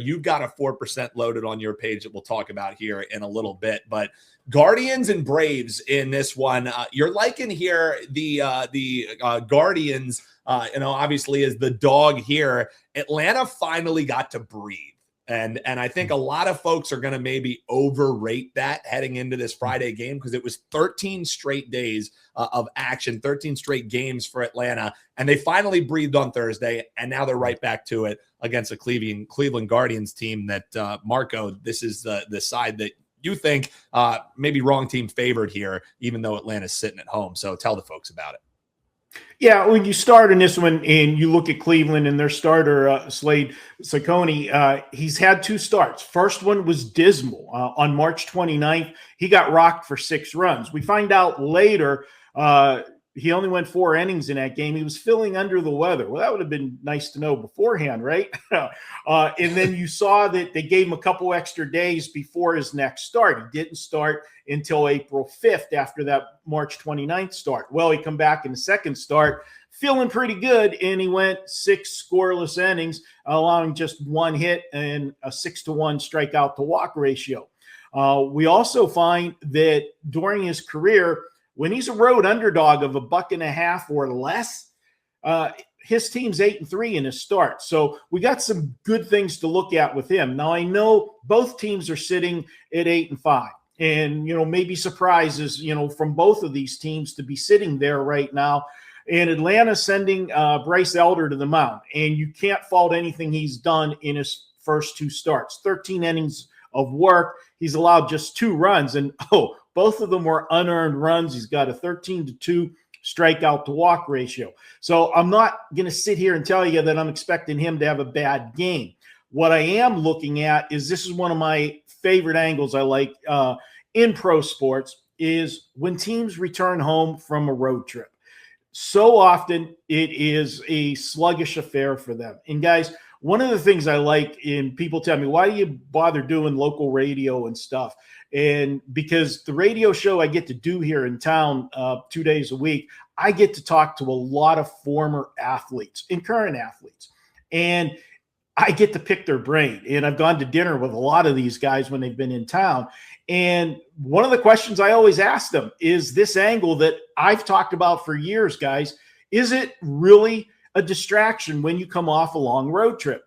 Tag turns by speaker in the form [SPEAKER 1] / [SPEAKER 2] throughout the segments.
[SPEAKER 1] You've got a 4% loaded on your page that we'll talk about here in a little bit. But Guardians and Braves in this one, you're liking here the Guardians, obviously as the dog here. Atlanta finally got to breathe. And I think a lot of folks are going to maybe overrate that heading into this Friday game because it was 13 straight days of action, 13 straight games for Atlanta. And they finally breathed on Thursday, and now they're right back to it against a Cleveland Guardians team that, Marco, this is the side that you think maybe wrong team favored here, even though Atlanta's sitting at home. So tell the folks about it.
[SPEAKER 2] Yeah, when you start in this one and you look at Cleveland and their starter, Slade Ciccone, he's had 2 starts. First one was dismal. On March 29th, he got rocked for 6 runs. We find out later he only went 4 innings in that game. He was feeling under the weather. Well, that would have been nice to know beforehand, right? And then you saw that they gave him a couple extra days before his next start. He didn't start until April 5th after that March 29th start. Well, he come back in the second start feeling pretty good, and he went 6 scoreless innings, allowing just 1 hit and a 6-to-1 strikeout to walk ratio. We also find that during his career, when he's a road underdog of $1.50 or less, his team's 8-3 in his start. So we got some good things to look at with him. Now, I know both teams are sitting at 8-5, and, maybe surprises, from both of these teams to be sitting there right now. And Atlanta sending Bryce Elder to the mound, and you can't fault anything he's done in his first 2 starts. 13 innings of work. He's allowed just 2 runs, and both of them were unearned runs. He's got a 13-to-2 strikeout to walk ratio. So I'm not going to sit here and tell you that I'm expecting him to have a bad game. What I am looking at is, this is one of my favorite angles I like in pro sports, is when teams return home from a road trip. So often it is a sluggish affair for them. And guys, one of the things I like, and people tell me, why do you bother doing local radio and stuff? And because the radio show I get to do here in town 2 days a week, I get to talk to a lot of former athletes and current athletes. And I get to pick their brain. And I've gone to dinner with a lot of these guys when they've been in town. And one of the questions I always ask them is this angle that I've talked about for years, guys. Is it really a distraction when you come off a long road trip?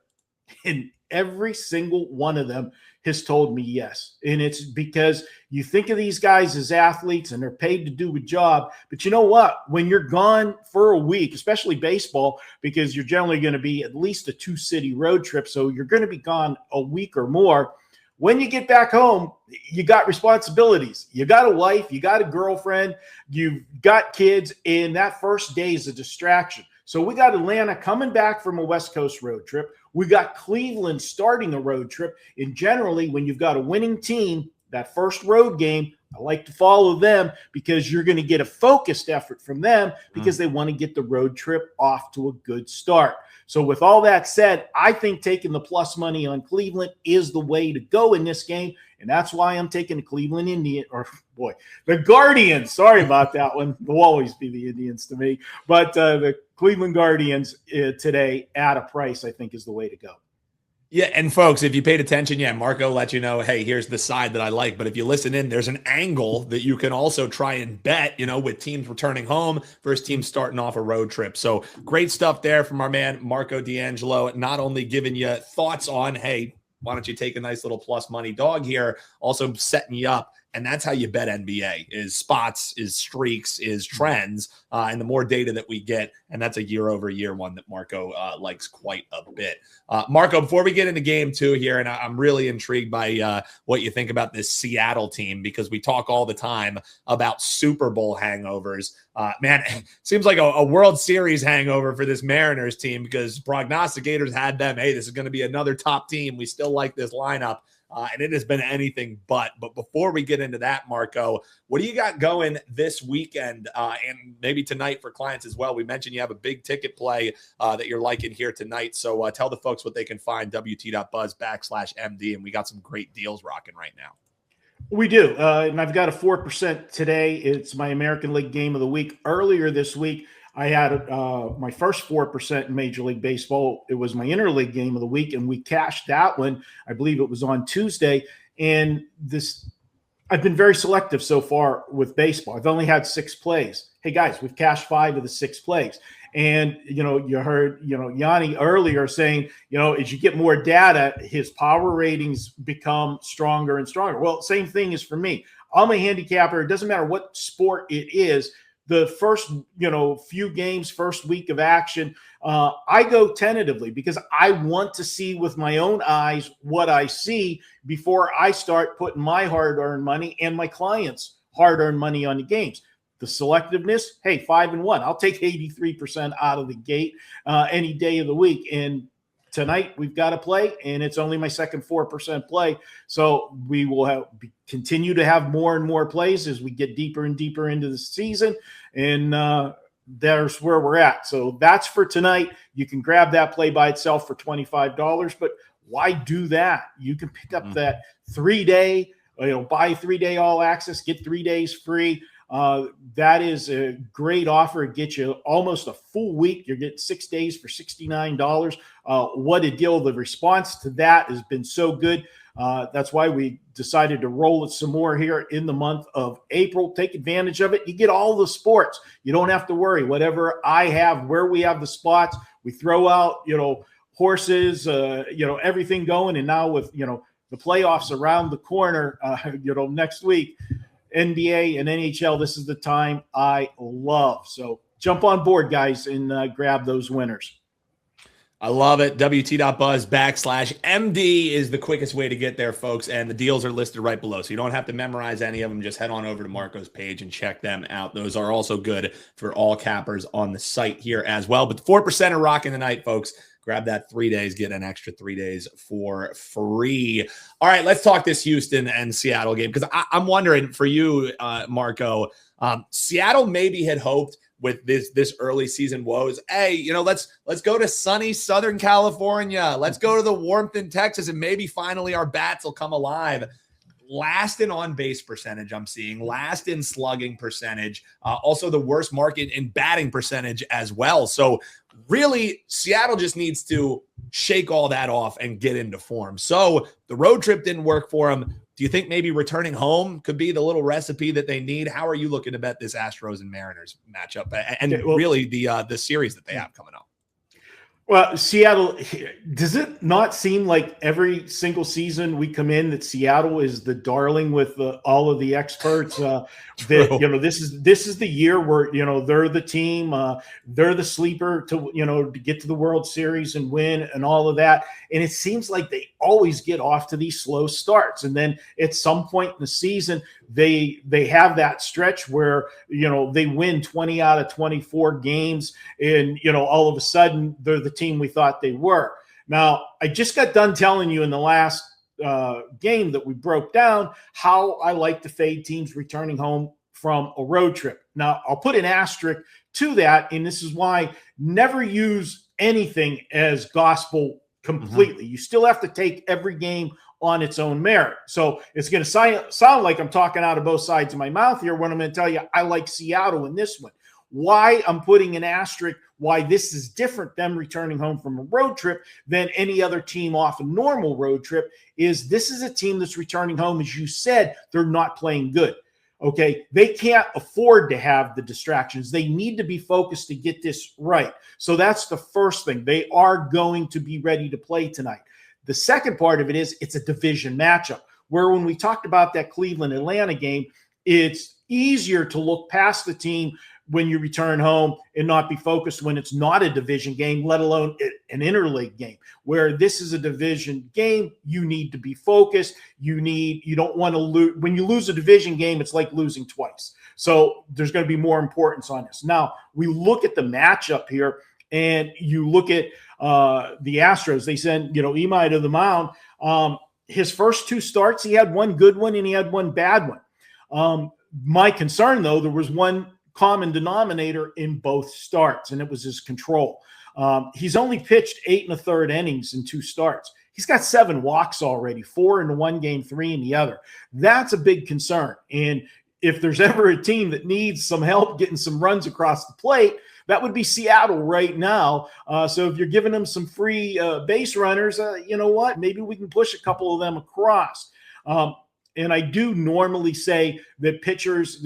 [SPEAKER 2] And every single one of them has told me yes. And it's because you think of these guys as athletes and they're paid to do a job. But you know what? When you're gone for a week, especially baseball, because you're generally going to be at least a 2-city road trip, so you're going to be gone a week or more. When you get back home, you got responsibilities. You got a wife, you got a girlfriend, you've got kids, and that first day is a distraction. So we got Atlanta coming back from a West Coast road trip. We got Cleveland starting a road trip. And generally, when you've got a winning team, that first road game, I like to follow them because you're going to get a focused effort from them because they want to get the road trip off to a good start. So with all that said, I think taking the plus money on Cleveland is the way to go in this game. And that's why I'm taking the Cleveland the Guardians. Sorry about that one. They'll always be the Indians to me. But the Cleveland Guardians today at a price, I think, is the way to go.
[SPEAKER 1] Yeah, and folks, if you paid attention, Marco let you know, hey, here's the side that I like. But if you listen in, there's an angle that you can also try and bet, with teams returning home versus teams starting off a road trip. So great stuff there from our man, Marco D'Angelo, not only giving you thoughts on, hey, why don't you take a nice little plus money dog here, also setting you up. And that's how you bet NBA, is spots, is streaks, is trends. And the more data that we get, and that's a year-over-year one that Marco likes quite a bit. Marco, before we get into game 2 here, and I'm really intrigued by what you think about this Seattle team, because we talk all the time about Super Bowl hangovers. Man, it seems like a World Series hangover for this Mariners team, because prognosticators had them, hey, this is going to be another top team. We still like this lineup. And it has been anything but. But before we get into that, Marco, what do you got going this weekend and maybe tonight for clients as well? We mentioned you have a big ticket play that you're liking here tonight. So tell the folks what they can find, wt.buzz/MD. And we got some great deals rocking right now.
[SPEAKER 2] We do. And I've got a 4% today. It's my American League game of the week. Earlier this week, I had my first 4% in Major League Baseball. It was my interleague game of the week, and we cashed that one. I believe it was on Tuesday. And I've been very selective so far with baseball. I've only had 6 plays. Hey guys, we've cashed 5 of the 6 plays. And, you heard, Yanni earlier saying, as you get more data, his power ratings become stronger and stronger. Well, same thing is for me. I'm a handicapper. It doesn't matter what sport it is. The first, few games, first week of action, I go tentatively because I want to see with my own eyes what I see before I start putting my hard-earned money and my clients' hard-earned money on the games. The selectiveness, hey, 5-1. I'll take 83% out of the gate any day of the week. And tonight we've got to play, and it's only my second 4% play. So we will continue to have more and more plays as we get deeper and deeper into the season. And there's where we're at. So that's for tonight. You can grab that play by itself for $25, but why do that? You can pick up that 3-day, buy 3-day all access, get 3 days free. That is a great offer. It gets you almost a full week. You're getting 6 days for $69. What a deal. The response to that has been so good. That's why we decided to roll it some more here in the month of April. Take advantage of it. You get all the sports. You don't have to worry. Whatever I have, where we have the spots, we throw out, horses, everything going. And now with, the playoffs around the corner, next week, NBA and NHL, this is the time I love. So jump on board, guys, and grab those winners.
[SPEAKER 1] I love it. WT.buzz/MD is the quickest way to get there, folks. And the deals are listed right below. So you don't have to memorize any of them. Just head on over to Marco's page and check them out. Those are also good for all cappers on the site here as well. But the 4% are rocking tonight, folks. Grab that 3 days, get an extra 3 days for free. All right, let's talk this Houston and Seattle game, because I'm wondering for you, Marco, Seattle maybe had hoped with this early season woes, hey, let's go to sunny Southern California. Let's go to the warmth in Texas, and maybe finally our bats will come alive. Last in on-base percentage, I'm seeing. Last in slugging percentage. Also the worst market in batting percentage as well. So really, Seattle just needs to shake all that off and get into form. So the road trip didn't work for them. Do you think maybe returning home could be the little recipe that they need? How are you looking to bet this Astros and Mariners matchup and really the series that they have coming up?
[SPEAKER 2] Well, Seattle, does it not seem like every single season we come in that Seattle is the darling with all of the experts? That this is the year where they're the team, they're the sleeper to get to the World Series and win and all of that. And it seems like they always get off to these slow starts, and then at some point in the season they have that stretch where they win 20 out of 24 games, and all of a sudden they're the team we thought they were. Now, I just got done telling you in the last game that we broke down how I like to fade teams returning home from a road trip. Now, I'll put an asterisk to that, and this is why never use anything as gospel completely. You still have to take every game on its own merit. So it's going to sound like I'm talking out of both sides of my mouth here when I'm going to tell you I like Seattle in this one. Why I'm putting an asterisk, why this is different them returning home from a road trip than any other team off a normal road trip, is this is a team that's returning home. As you said, they're not playing good. Okay, they can't afford to have the distractions. They need to be focused to get this right. So that's the first thing. They are going to be ready to play tonight. The second part of it is it's a division matchup, where when we talked about that Cleveland-Atlanta game, it's easier to look past the team when you return home and not be focused when it's not a division game, let alone an interleague game. Where this is a division game, you need to be focused. You don't want to lose. When you lose a division game, it's like losing twice. So there's going to be more importance on this. Now, we look at the matchup here, and you look at the Astros. They send Imai to the mound. His first 2 starts, he had one good one and he had one bad one. My concern, though, there was one common denominator in both starts, and it was his control. He's only pitched 8 1/3 innings in 2 starts. He's got 7 walks already, 4 in one game, 3 in the other. That's a big concern. And if there's ever a team that needs some help getting some runs across the plate, that would be Seattle right now. So if you're giving them some free base runners, you know what? Maybe we can push a couple of them across. And I do normally say that pitchers,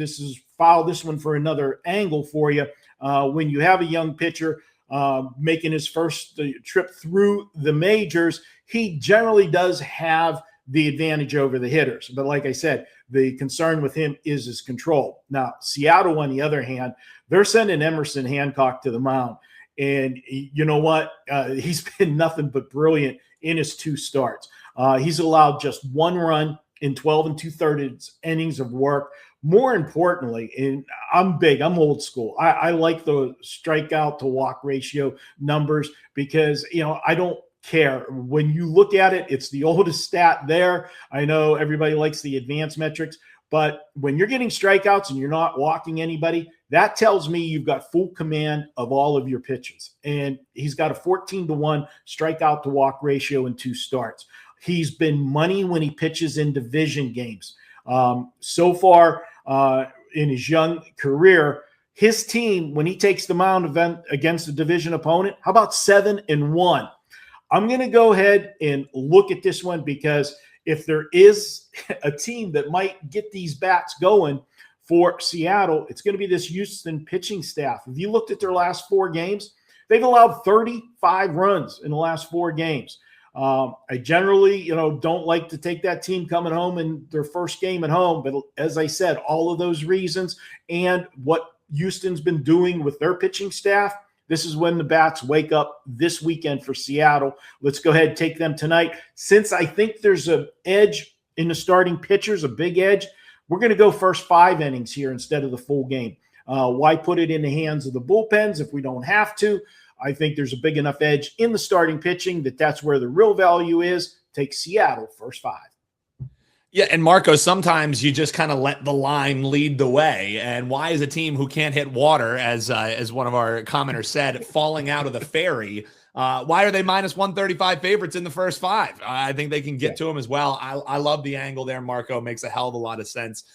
[SPEAKER 2] file this one for another angle for you. When you have a young pitcher making his first trip through the majors, he generally does have the advantage over the hitters. But like I said, the concern with him is his control. Now, Seattle, on the other hand, they're sending Emerson Hancock to the mound. And you know what? He's been nothing but brilliant in his 2 starts. He's allowed just 1 run in 12 2/3 innings of work. More importantly, and I'm old school. I like the strikeout to walk ratio numbers because, I don't care. When you look at it, it's the oldest stat there. I know everybody likes the advanced metrics, but when you're getting strikeouts and you're not walking anybody, that tells me you've got full command of all of your pitches. And he's got a 14-1 strikeout to walk ratio in 2 starts. He's been money when he pitches in division games. So far in his young career, his team, when he takes the mound against a division opponent, how about 7-1? I'm going to go ahead and look at this one because if there is a team that might get these bats going for Seattle, it's going to be this Houston pitching staff. If you looked at their last 4 games, they've allowed 35 runs in the last 4 games. I generally, don't like to take that team coming home in their first game at home. But as I said, all of those reasons and what Houston's been doing with their pitching staff, this is when the bats wake up this weekend for Seattle. Let's go ahead and take them tonight. Since I think there's an edge in the starting pitchers, a big edge, we're going to go first 5 innings here instead of the full game. Why put it in the hands of the bullpens if we don't have to? I think there's a big enough edge in the starting pitching that's where the real value is. Take Seattle first 5.
[SPEAKER 1] Yeah, and Marco, sometimes you just kind of let the line lead the way. And why is a team who can't hit water, as one of our commenters said, falling out of the ferry? Why are they minus 135 favorites in the first 5? I think they can get to them as well. I love the angle there, Marco. Makes a hell of a lot of sense.